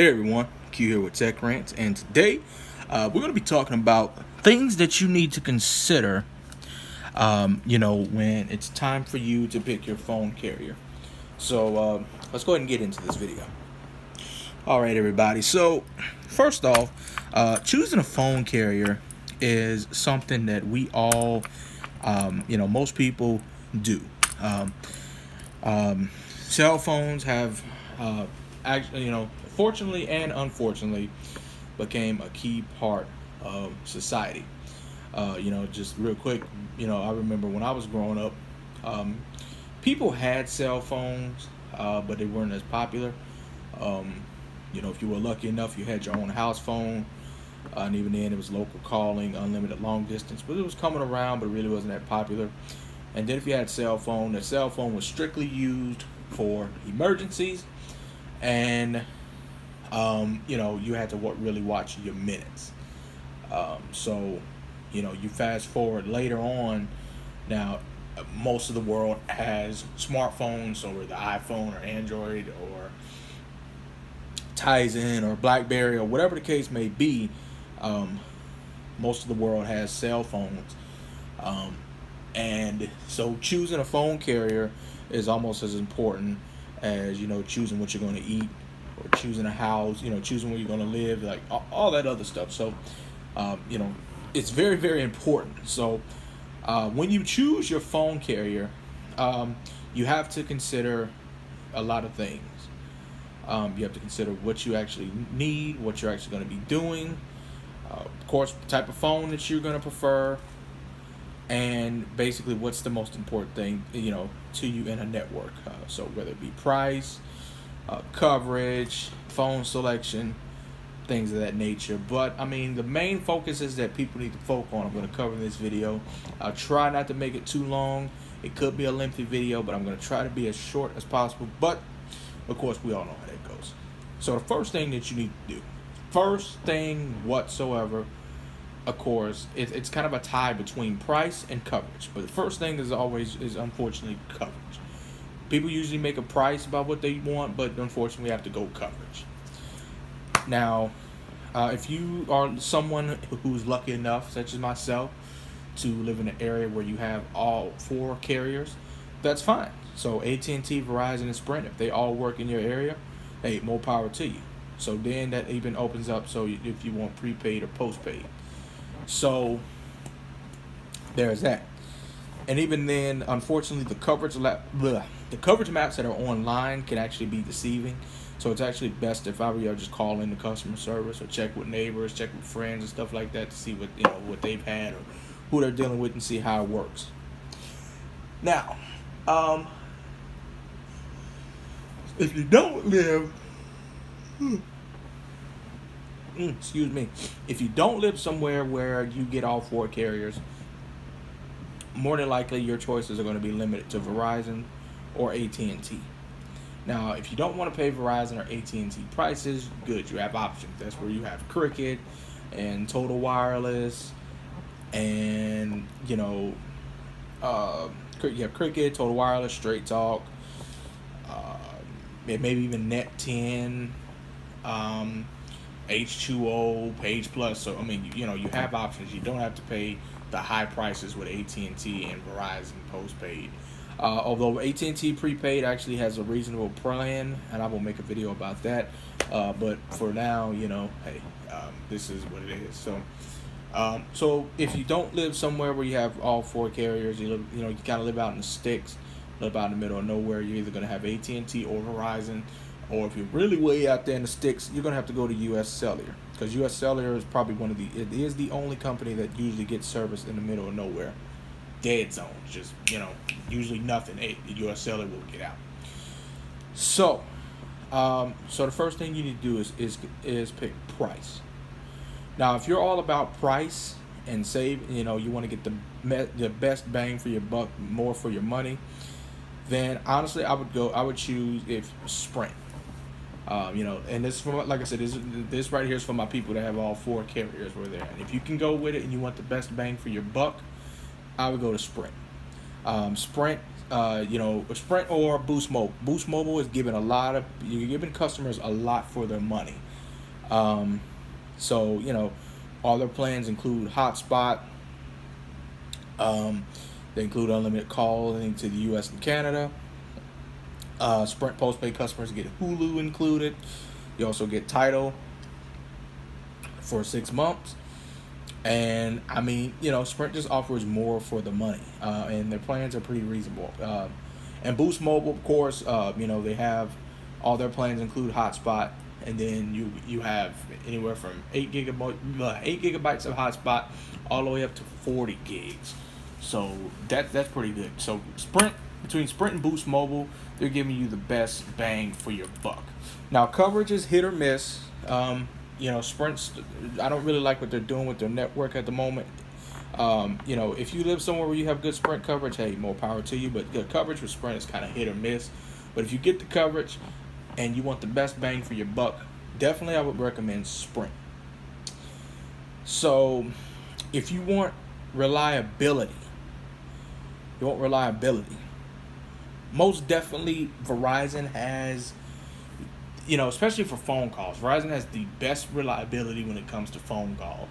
Hey everyone, Q here with Tech Rants, and today we're going to be talking about things that you need to consider, when it's time for you to pick your phone carrier. So let's go ahead and get into this video. All right, everybody. So first off, choosing a phone carrier is something that we all, most people do. Um, Cell phones have, fortunately and unfortunately, became a key part of society. Just real quick, I remember when I was growing up, people had cell phones, but they weren't as popular. If you were lucky enough, you had your own house phone, and even then, it was local calling, unlimited long distance, but it was coming around, but it really wasn't that popular. And then if you had a cell phone, the cell phone was strictly used for emergencies, and you had to really watch your minutes. You fast forward later on. Now, most of the world has smartphones, or the iPhone or Android or Tizen or BlackBerry or whatever the case may be. Most of the world has cell phones. And so choosing a phone carrier is almost as important as, choosing what you're going to eat, or choosing a house, choosing where you're going to live, like all that other stuff. So, it's very, very important. So, when you choose your phone carrier, you have to consider a lot of things. You have to consider what you actually need, what you're actually going to be doing, of course, the type of phone that you're going to prefer, and basically what's the most important thing, to you in a network. So whether it be price, coverage, phone selection, things of that nature. But I mean, the main focus is that people need to focus on. I'm going to cover in this video. I'll try not to make it too long. It could be a lengthy video, but I'm going to try to be as short as possible. But of course, we all know how that goes. So the first thing that you need to do, first thing whatsoever, of course, it's kind of a tie between price and coverage. But the first thing is unfortunately coverage. People usually make a price about what they want, but unfortunately we have to go coverage. Now, if you are someone who's lucky enough, such as myself, to live in an area where you have all four carriers, that's fine. So AT&T, Verizon, and Sprint, if they all work in your area, hey, more power to you. So then that even opens up if you want prepaid or postpaid. So there's that. And even then, unfortunately, the coverage maps that are online can actually be deceiving. So it's actually best, if I were you, just call in the customer service or check with neighbors, check with friends and stuff like that to see what they've had or who they're dealing with and see how it works. Now, if you don't live, if you don't live somewhere where you get all four carriers, more than likely your choices are going to be limited to Verizon or AT&T. Now, if you don't want to pay Verizon or AT&T prices, good, you have options. That's where you have Cricket and Total Wireless, and you have Cricket, Total Wireless, Straight Talk, maybe even Net 10, H2O, Page Plus. So I mean, you have options. You don't have to pay the high prices with AT&T and Verizon postpaid. Although AT&T prepaid actually has a reasonable plan, and I will make a video about that. But for now, hey, this is what it is. So if you don't live somewhere where you have all four carriers, you kind of live out in the sticks, live out in the middle of nowhere, you're either going to have AT&T or Verizon. Or if you're really way out there in the sticks, you're going to have to go to U.S. Cellular. Because U.S. Cellular is probably it is the only company that usually gets service in the middle of nowhere. Dead zones, just, usually nothing. U.S. Cellular will get out. So the first thing you need to do is pick price. Now, if you're all about price and save, you want to get the best bang for your buck, more for your money, then honestly, I would choose Sprint. And this, from like I said, this right here is for my people that have all four carriers where they're at. And if you can go with it and you want the best bang for your buck, I would go to Sprint. Sprint Sprint or Boost Mobile. Boost Mobile is giving you're giving customers a lot for their money. Um, so all their plans include hotspot. Um, they include unlimited calling to the U.S. and Canada. Sprint postpaid customers get Hulu included. You also get Tidal for 6 months. And I mean, Sprint just offers more for the money, and their plans are pretty reasonable. And Boost Mobile, of course, they have all their plans include hotspot, and then you have anywhere from 8 gigabytes of hotspot all the way up to 40 gigs. So that's pretty good. So between Sprint and Boost Mobile, they're giving you the best bang for your buck. Now coverage is hit or miss. Sprint's, I don't really like what they're doing with their network at the moment. If you live somewhere where you have good Sprint coverage, hey, more power to you. But the coverage with Sprint is kind of hit or miss. But if you get the coverage and you want the best bang for your buck, definitely I would recommend Sprint. So if you want reliability, most definitely Verizon has, especially for phone calls. Verizon has the best reliability when it comes to phone calls.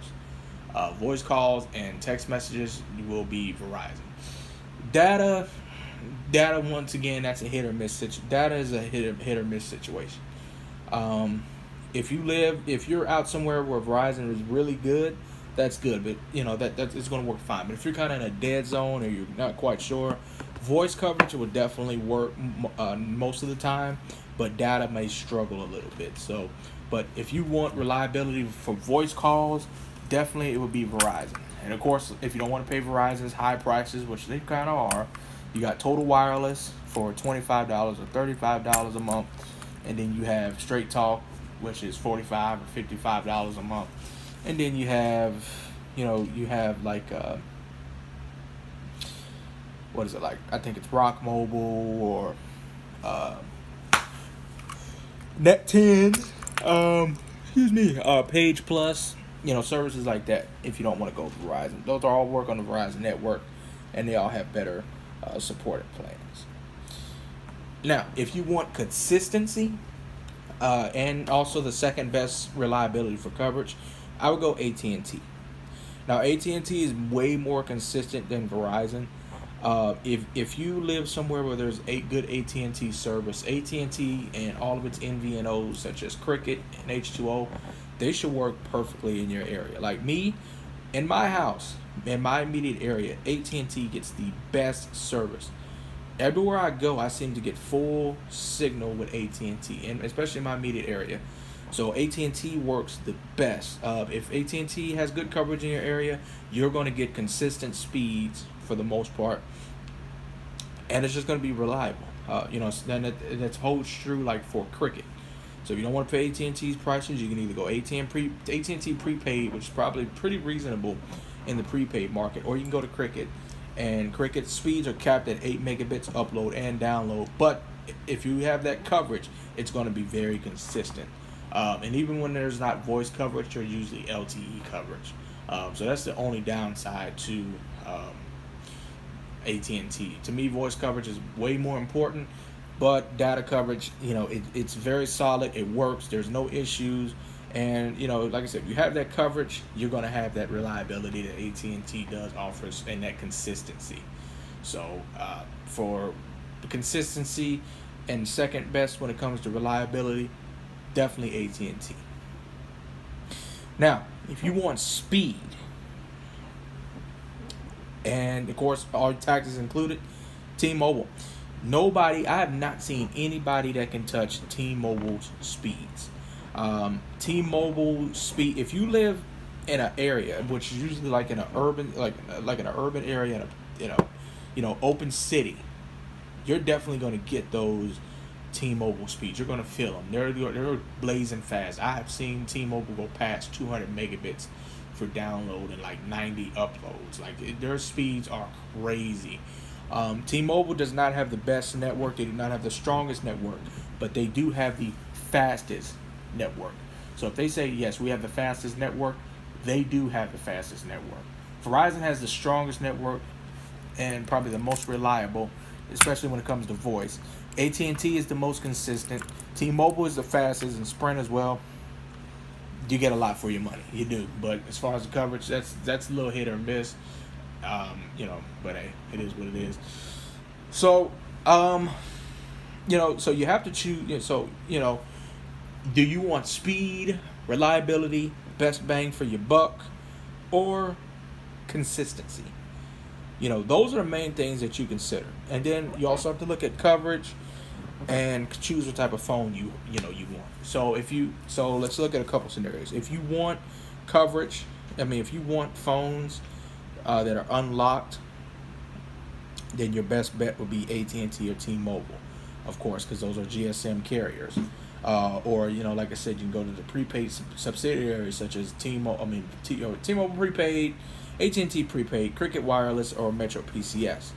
Voice calls and text messages will be Verizon. Data, once again, that's a hit or miss situation. Data is a hit or miss situation. If you're out somewhere where Verizon is really good, that's good. But that it's going to work fine. But if you're kind of in a dead zone or you're not quite sure, voice coverage will definitely work most of the time, but data may struggle a little bit. So, but if you want reliability for voice calls, definitely it would be Verizon. And of course, if you don't want to pay Verizon's high prices, which they kind of are, you got Total Wireless for $25 or $35 a month, and then you have Straight Talk, which is $45 or $55 a month, and then you have like what is it like? I think it's Rock Mobile or Net 10. Page Plus. Services like that. If you don't want to go with Verizon, those are all work on the Verizon network, and they all have better supported plans. Now, if you want consistency and also the second best reliability for coverage, I would go AT&T. Now, AT&T is way more consistent than Verizon. If you live somewhere where there's a good AT&T service, AT&T and all of its MVNOs such as Cricket and H2O, they should work perfectly in your area. Like me, in my house, in my immediate area, AT&T gets the best service. Everywhere I go, I seem to get full signal with AT&T, and especially in my immediate area. So AT&T works the best. If AT&T has good coverage in your area, you're going to get consistent speeds for the most part, and it's just going to be reliable. Then that holds true like for Cricket. So if you don't want to pay AT&T's prices, you can either go AT&T prepaid, which is probably pretty reasonable in the prepaid market, or you can go to Cricket. And Cricket speeds are capped at 8 megabits upload and download. But if you have that coverage, it's going to be very consistent. And even when there's not voice coverage, there's usually LTE coverage. So that's the only downside to AT&T. To me, voice coverage is way more important. But data coverage, it's very solid. It works. There's no issues. And, like I said, if you have that coverage, you're going to have that reliability that AT&T does offers and that consistency. So for the consistency and second best when it comes to reliability, definitely AT&T. Now, if you want speed, and of course all taxes included, T-Mobile. I have not seen anybody that can touch T-Mobile's speeds. T-Mobile speed. If you live in an area, which is usually like in an urban, like in an urban area, in a open city, you're definitely going to get those T-Mobile speeds. You're going to feel them. They're blazing fast. I have seen T-Mobile go past 200 megabits for download and like 90 uploads. Like their speeds are crazy. T-Mobile does not have the best network. They do not have the strongest network, but they do have the fastest network. So if they say, yes, we have the fastest network, they do have the fastest network. Verizon has the strongest network and probably the most reliable. especially when it comes to voice. AT&T is the most consistent. T-Mobile is the fastest, and Sprint as well. You get a lot for your money, you do. But as far as the coverage, that's a little hit or miss. But hey, it is what it is. So, so you have to choose. So, do you want speed, reliability, best bang for your buck, or consistency? Those are the main things that you consider. And then you also have to look at coverage and choose what type of phone you want. So let's look at a couple scenarios. If you want coverage, if you want phones that are unlocked, then your best bet would be AT&T or T-Mobile, of course, because those are GSM carriers. Or like I said, you can go to the prepaid subsidiaries such as T-Mobile prepaid, AT&T prepaid, Cricket Wireless, or Metro PCS.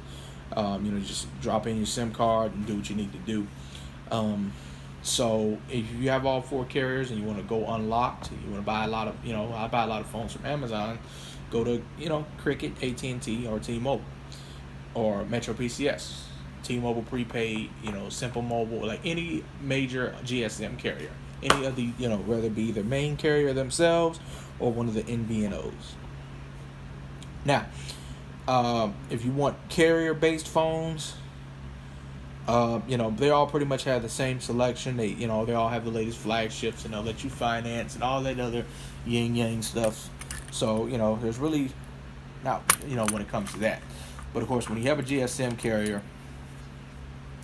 Just drop in your SIM card and do what you need to do. So if you have all four carriers and you want to go unlocked, you want to buy a lot of, I buy a lot of phones from Amazon. Go to Cricket, AT&T, or T-Mobile, or Metro PCS, T-Mobile prepaid, Simple Mobile, like any major GSM carrier, any of the whether it be the main carrier themselves or one of the MVNOs. Now, if you want carrier-based phones, they all pretty much have the same selection. They all have the latest flagships, and they'll let you finance and all that other yin-yang stuff. So, there's really not, when it comes to that. But, of course, when you have a GSM carrier,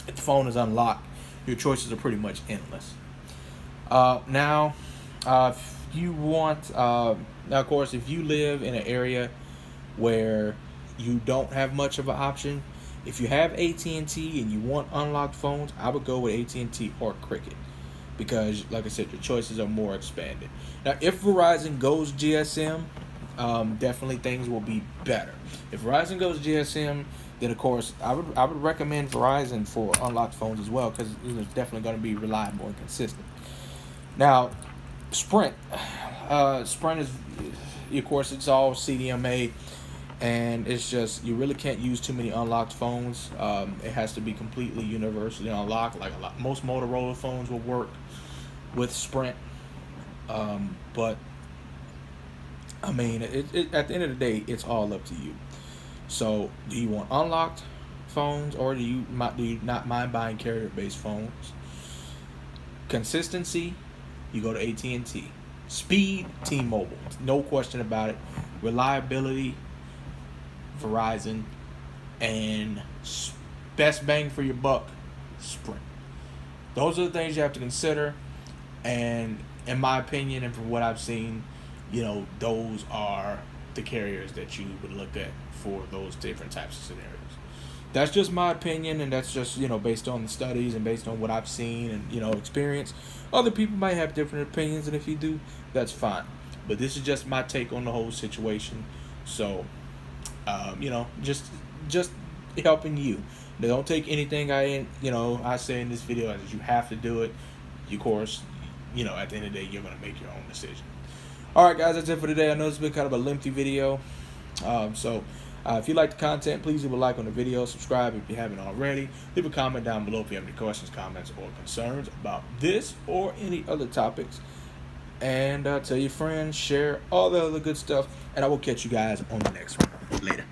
if the phone is unlocked, your choices are pretty much endless. If you want, of course, if you live in an area where you don't have much of an option, if you have AT&T and you want unlocked phones, I would go with AT&T or Cricket, because, like I said, your choices are more expanded. Now, if Verizon goes GSM, definitely things will be better. If Verizon goes GSM, then of course I would recommend Verizon for unlocked phones as well, because it's definitely going to be reliable and consistent. Now, Sprint is, of course, it's all CDMA. And it's just, you really can't use too many unlocked phones. It has to be completely universally unlocked. Like most Motorola phones will work with Sprint. But at the end of the day, it's all up to you. So, do you want unlocked phones, or do you not mind buying carrier-based phones? Consistency, you go to AT&T. Speed, T-Mobile, no question about it. Reliability, Verizon. And best bang for your buck, Sprint. Those are the things you have to consider. And in my opinion, and from what I've seen, those are the carriers that you would look at for those different types of scenarios. That's just my opinion, and that's just based on the studies and based on what I've seen and experience. Other people might have different opinions, and if you do, that's fine. But this is just my take on the whole situation. So, just helping you. Now, don't take anything I say in this video as you have to do it. Of course, at the end of the day, you're gonna make your own decision. All right, guys, that's it for today. I know it's been kind of a lengthy video. If you like the content, please leave a like on the video. Subscribe if you haven't already. Leave a comment down below if you have any questions, comments, or concerns about this or any other topics. And tell your friends, share all the other good stuff. And I will catch you guys on the next one. Later.